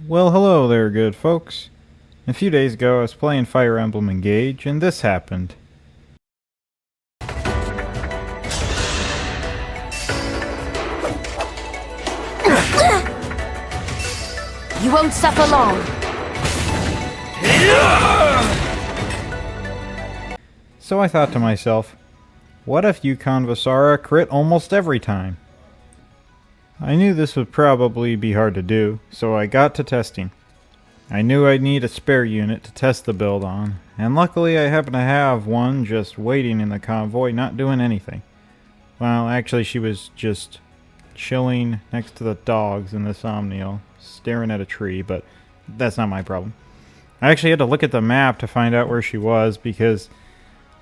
Well, hello there, good folks. A few days ago, I was playing Fire Emblem Engage, and this happened. You won't suffer long. So I thought to myself, what if Ukonvasara crit almost every time? I knew this would probably be hard to do, so I got to testing. I knew I'd need a spare unit to test the build on, and luckily I happen to have one just waiting in the convoy, not doing anything. Well, actually she was just chilling next to the dogs in the Somniel, staring at a tree, but that's not my problem. I actually had to look at the map to find out where she was, because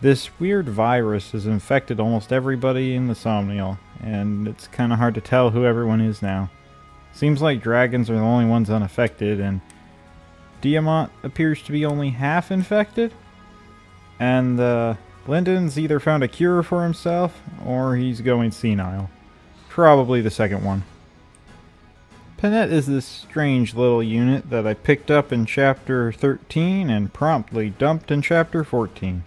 this weird virus has infected almost everybody in the Somniel, and it's kind of hard to tell who everyone is now. Seems like dragons are the only ones unaffected, and Diamant appears to be only half infected. And Lyndon's either found a cure for himself, or he's going senile. Probably the second one. Panette is this strange little unit that I picked up in Chapter 13 and promptly dumped in Chapter 14.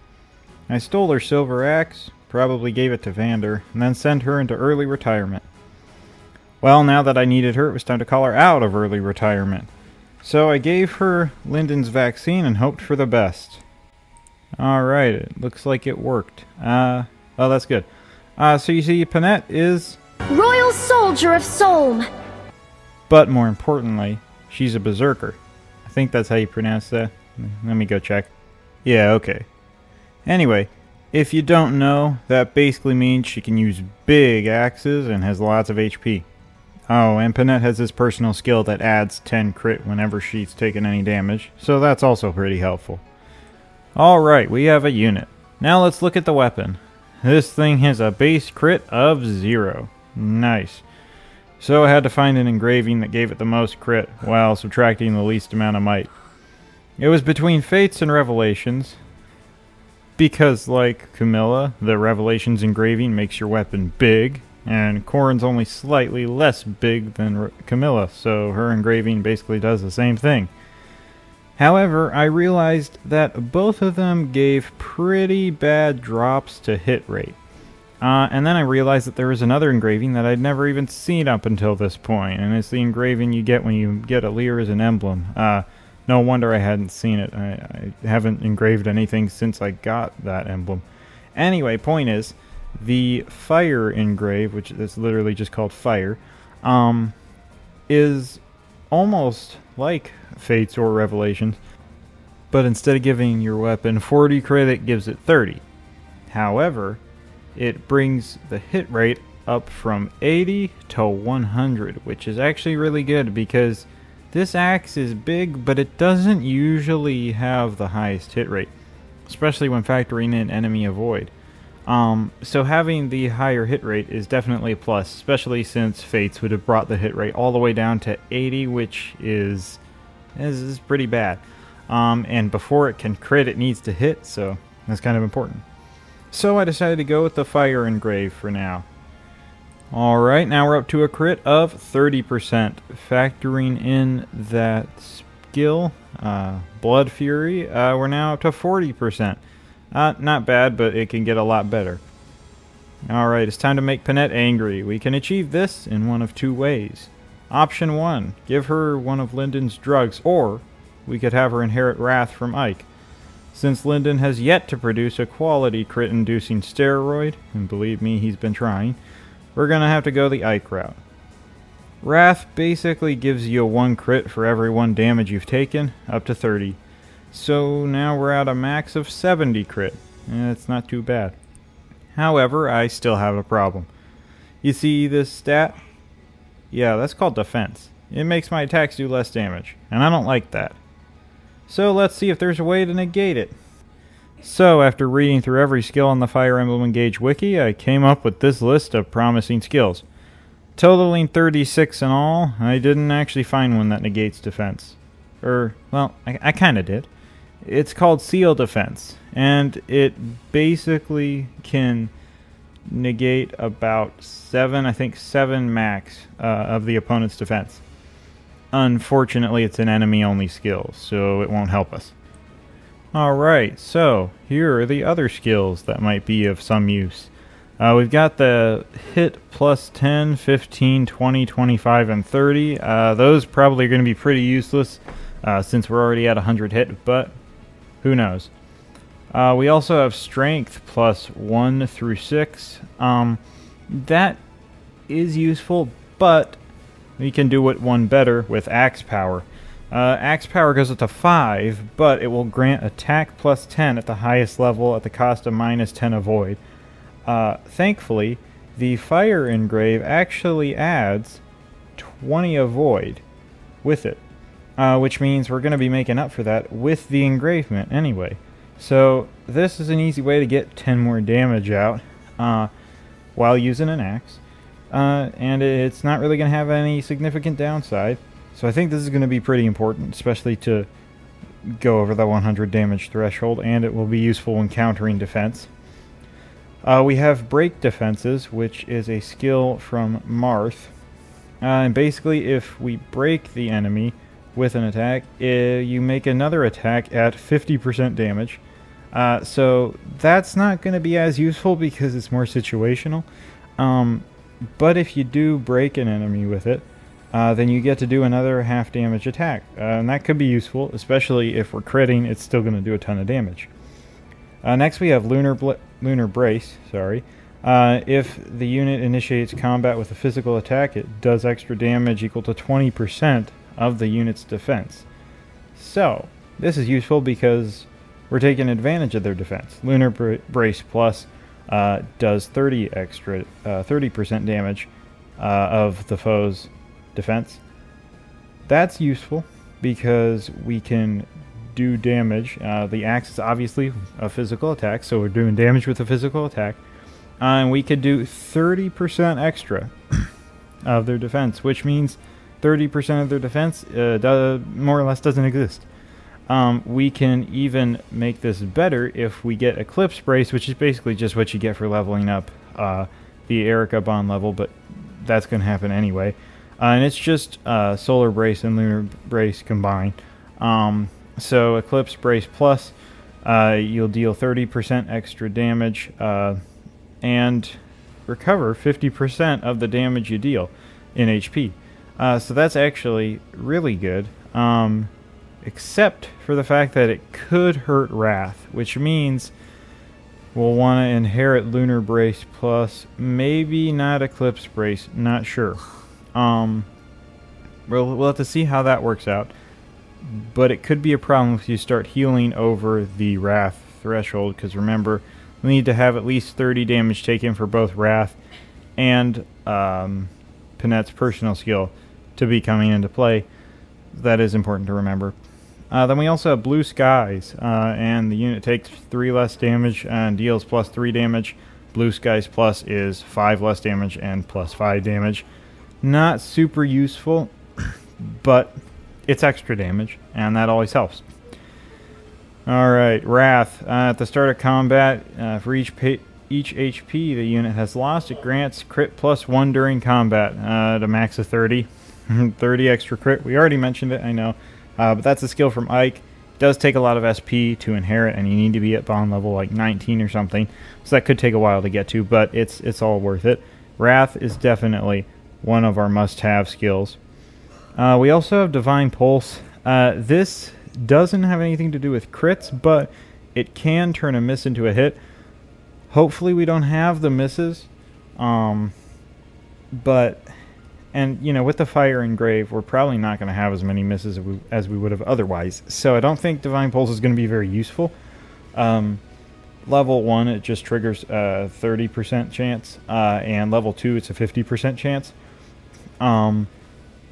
I stole her silver axe, probably gave it to Vander, and then sent her into early retirement. Well, now that I needed her, it was time to call her out of early retirement. So I gave her Lyndon's vaccine and hoped for the best. Alright, it looks like it worked. Oh, that's good. So you see, Panette is... Royal Soldier of Solm! But more importantly, she's a berserker. I think that's how you pronounce that. Let me go check. Yeah, okay. Anyway, if you don't know, that basically means she can use big axes and has lots of HP. Oh, and Panette has this personal skill that adds 10 crit whenever she's taken any damage, so that's also pretty helpful. Alright, we have a unit. Now let's look at the weapon. This thing has a base crit of 0. Nice. So I had to find an engraving that gave it the most crit, while subtracting the least amount of might. It was between Fates and Revelations, because like Camilla, the Revelations engraving makes your weapon big, and Corrin's only slightly less big than Camilla, so her engraving basically does the same thing. However, I realized that both of them gave pretty bad drops to hit rate. And then I realized that there was another engraving that I'd never even seen up until this point, and it's the engraving you get when you get a Leer as an emblem. No wonder I hadn't seen it. I haven't engraved anything since I got that emblem. Anyway, point is, the fire engrave, which is literally just called fire, is almost like Fates or Revelations, but instead of giving your weapon 40 crit, it gives it 30. However, it brings the hit rate up from 80 to 100, which is actually really good because this axe is big, but it doesn't usually have the highest hit rate, especially when factoring in enemy avoid. So having the higher hit rate is definitely a plus, especially since Fates would have brought the hit rate all the way down to 80, which is pretty bad. And before it can crit, it needs to hit, so that's kind of important. So I decided to go with the fire engrave for now. Alright, now we're up to a crit of 30%. Factoring in that skill, Blood Fury, we're now up to 40%. Not bad, but it can get a lot better. Alright, it's time to make Panette angry. We can achieve this in one of two ways. Option 1, give her one of Lyndon's drugs, or we could have her inherit Wrath from Ike. Since Lyndon has yet to produce a quality crit-inducing steroid, and believe me, he's been trying, we're going to have to go the Ike route. Wrath basically gives you a 1 crit for every 1 damage you've taken, up to 30. So now we're at a max of 70 crit. It's not too bad. However, I still have a problem. You see this stat? Yeah, that's called defense. It makes my attacks do less damage, and I don't like that. So let's see if there's a way to negate it. So after reading through every skill on the Fire Emblem Engage wiki, I came up with this list of promising skills. Totaling 36 in all, I didn't actually find one that negates defense. Well, I kinda did. It's called Seal Defense, and it basically can negate about 7 max of the opponent's defense. Unfortunately, it's an enemy-only skill, so it won't help us. Alright, so here are the other skills that might be of some use. We've got the hit plus 10, 15, 20, 25, and 30. Those probably are going to be pretty useless since we're already at 100 hit, but who knows. We also have strength plus 1 through 6. That is useful, but we can do it one better with axe power. Axe power goes up to 5, but it will grant attack plus 10 at the highest level at the cost of minus 10 avoid. Thankfully, the fire engrave actually adds 20 avoid with it, which means we're going to be making up for that with the engravement anyway. So this is an easy way to get 10 more damage out while using an axe, and it's not really going to have any significant downside. So I think this is going to be pretty important, especially to go over the 100 damage threshold, and it will be useful when countering defense. We have break defenses, which is a skill from Marth. And basically, if we break the enemy with an attack, you make another attack at 50% damage. So that's not going to be as useful because it's more situational. But if you do break an enemy with it, then you get to do another half damage attack. And that could be useful, especially if we're critting, it's still going to do a ton of damage. Next we have Lunar Brace. If the unit initiates combat with a physical attack, it does extra damage equal to 20% of the unit's defense. So, this is useful because we're taking advantage of their defense. Lunar Brace Plus does 30% damage of the foe's defense. That's useful because we can do damage. The axe is obviously a physical attack, so we're doing damage with a physical attack. And we could do 30% extra of their defense, which means 30% of their defense more or less doesn't exist. We can even make this better if we get Eclipse Brace, which is basically just what you get for leveling up the Erica bond level, but that's going to happen anyway. And it's just Solar Brace and Lunar Brace combined. So Eclipse Brace Plus, you'll deal 30% extra damage and recover 50% of the damage you deal in HP. So that's actually really good, except for the fact that it could hurt Wrath, which means we'll want to inherit Lunar Brace Plus, maybe not Eclipse Brace, not sure. We'll have to see how that works out. But it could be a problem if you start healing over the Wrath threshold, because remember, we need to have at least 30 damage taken for both Wrath and Panette's personal skill to be coming into play. That is important to remember. Then we also have Blue Skies, and the unit takes 3 less damage and deals plus 3 damage. Blue Skies Plus is 5 less damage and plus 5 damage. Not super useful, but it's extra damage, and that always helps. Alright, Wrath. At the start of combat, for each HP the unit has lost, it grants crit plus 1 during combat, at a max of 30. 30 extra crit. We already mentioned it, I know. But that's a skill from Ike. It does take a lot of SP to inherit, and you need to be at bond level like 19 or something. So that could take a while to get to, but it's all worth it. Wrath is definitely one of our must-have skills. We also have Divine Pulse. This doesn't have anything to do with crits, but it can turn a miss into a hit. Hopefully we don't have the misses. And you know, with the Fire Engrave, we're probably not going to have as many misses as we would have otherwise. So I don't think Divine Pulse is going to be very useful. Level 1, it just triggers a 30% chance, and level 2, it's a 50% chance.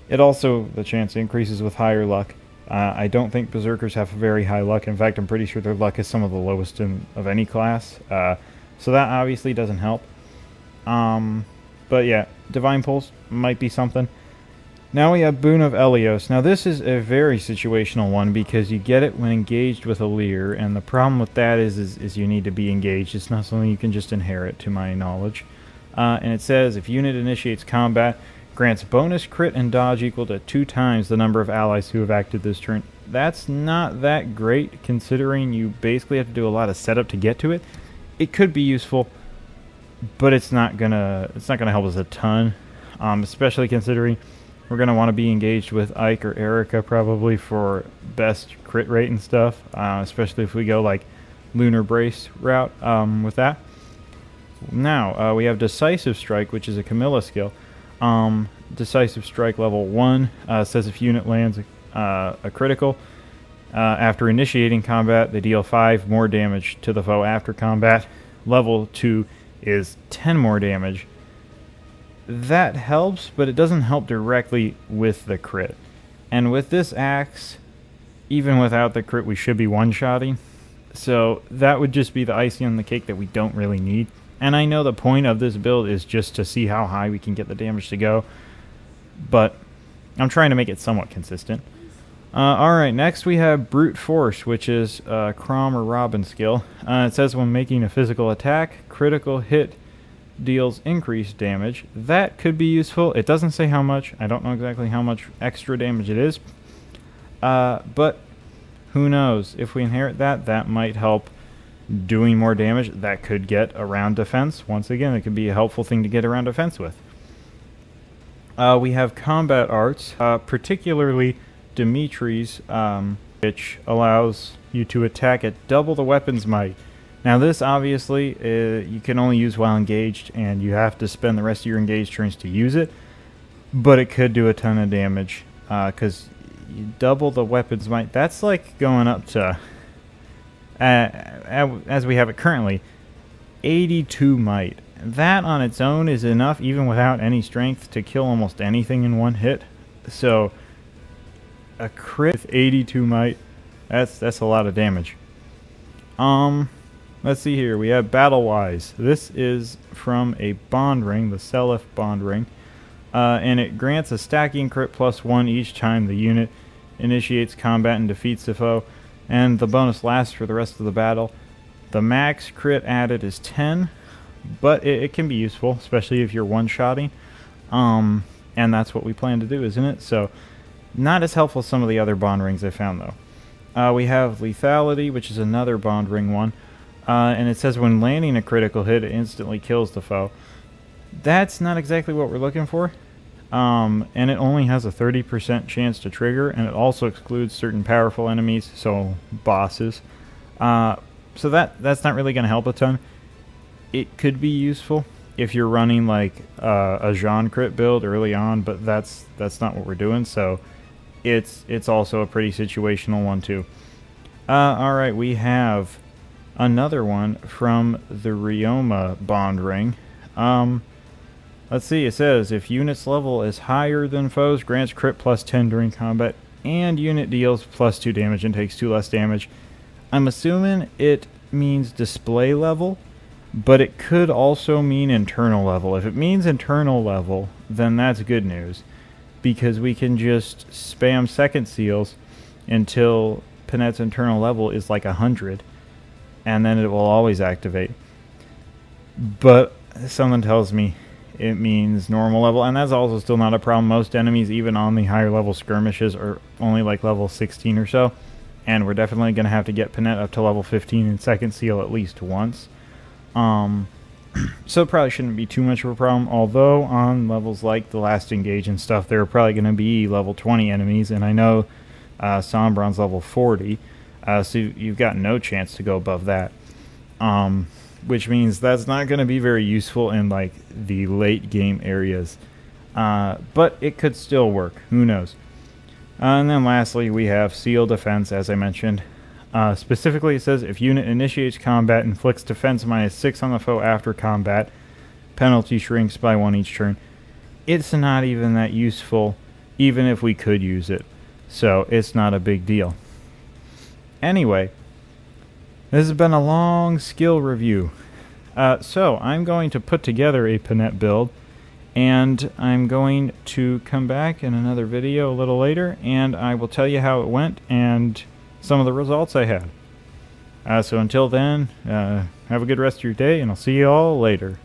It also, the chance increases with higher luck. I don't think Berserkers have very high luck. In fact, I'm pretty sure their luck is some of the lowest of any class. So that obviously doesn't help. But yeah, Divine Pulse might be something. Now we have Boon of Elios. Now this is a very situational one because you get it when engaged with a Leer, and the problem with that is you need to be engaged. It's not something you can just inherit, to my knowledge. And it says, if unit initiates combat, Grants bonus crit and dodge equal to 2 times the number of allies who have acted this turn. That's not that great considering you basically have to do a lot of setup to get to it. It could be useful, but it's not gonna help us a ton, especially considering we're gonna want to be engaged with Ike or Erica probably for best crit rate and stuff, especially if we go like Lunar Brace route with that. Now we have Decisive Strike, which is a Camilla skill. Decisive Strike level 1 says if unit lands a critical after initiating combat, they deal 5 more damage to the foe after combat. Level 2 is 10 more damage. That helps, but it doesn't help directly with the crit. And with this axe, even without the crit, we should be one-shotting. So that would just be the icing on the cake that we don't really need. And I know the point of this build is just to see how high we can get the damage to go, but I'm trying to make it somewhat consistent. Alright, next we have Brute Force, which is Crom or Robin skill. It says when making a physical attack, critical hit deals increased damage. That could be useful. It doesn't say how much. I don't know exactly how much extra damage it is. But who knows? If we inherit that, that might help doing more damage. That could get around defense. Once again, it could be a helpful thing to get around defense with. We have combat arts, particularly Dimitri's, which allows you to attack at double the weapon's might. Now this obviously you can only use while engaged, and you have to spend the rest of your engaged turns to use it, but it could do a ton of damage because you double the weapon's might. That's like going up to, as we have it currently, 82 might. That on its own is enough, even without any strength, to kill almost anything in one hit. So a crit with 82 might, that's a lot of damage. Let's see here. We have Battle Wise. This is from a bond ring, the Seliph bond ring, and it grants a stacking crit +1 each time the unit initiates combat and defeats the foe, and the bonus lasts for the rest of the battle. The max crit added is 10, but it can be useful, especially if you're one-shotting, and that's what we plan to do, isn't it? So not as helpful as some of the other bond rings I found, though. We have Lethality, which is another bond ring one. And it says when landing a critical hit, it instantly kills the foe. That's not exactly what we're looking for. And it only has a 30% chance to trigger, and it also excludes certain powerful enemies, so bosses. So that's not really going to help a ton. It could be useful if you're running like a Jean crit build early on, but that's not what we're doing, so it's also a pretty situational one too. Alright, we have another one from the Ryoma bond ring. Let's see, it says if unit's level is higher than foes, grants crit +10 during combat, and unit deals +2 damage and takes 2 less damage. I'm assuming it means display level, but it could also mean internal level. If it means internal level, then that's good news, because we can just spam second seals until Panette's internal level is like 100, and then it will always activate. But something tells me it means normal level, and that's also still not a problem. Most enemies, even on the higher level skirmishes, are only like level 16 or so, and we're definitely going to have to get Panette up to level 15 in second seal at least once. So it probably shouldn't be too much of a problem, although on levels like the last engage and stuff, there are probably going to be level 20 enemies, and I know Sombron's level 40, so you've got no chance to go above that. Which means that's not going to be very useful in like the late game areas, but it could still work. Who knows? And then lastly, we have Seal Defense, as I mentioned. Specifically, it says if unit initiates combat, inflicts defense -6 on the foe after combat, penalty shrinks by 1 each turn. It's not even that useful, even if we could use it, so it's not a big deal. Anyway, this has been a long skill review. So I'm going to put together a Panette build, and I'm going to come back in another video a little later, and I will tell you how it went and some of the results I had. So until then, have a good rest of your day, and I'll see you all later.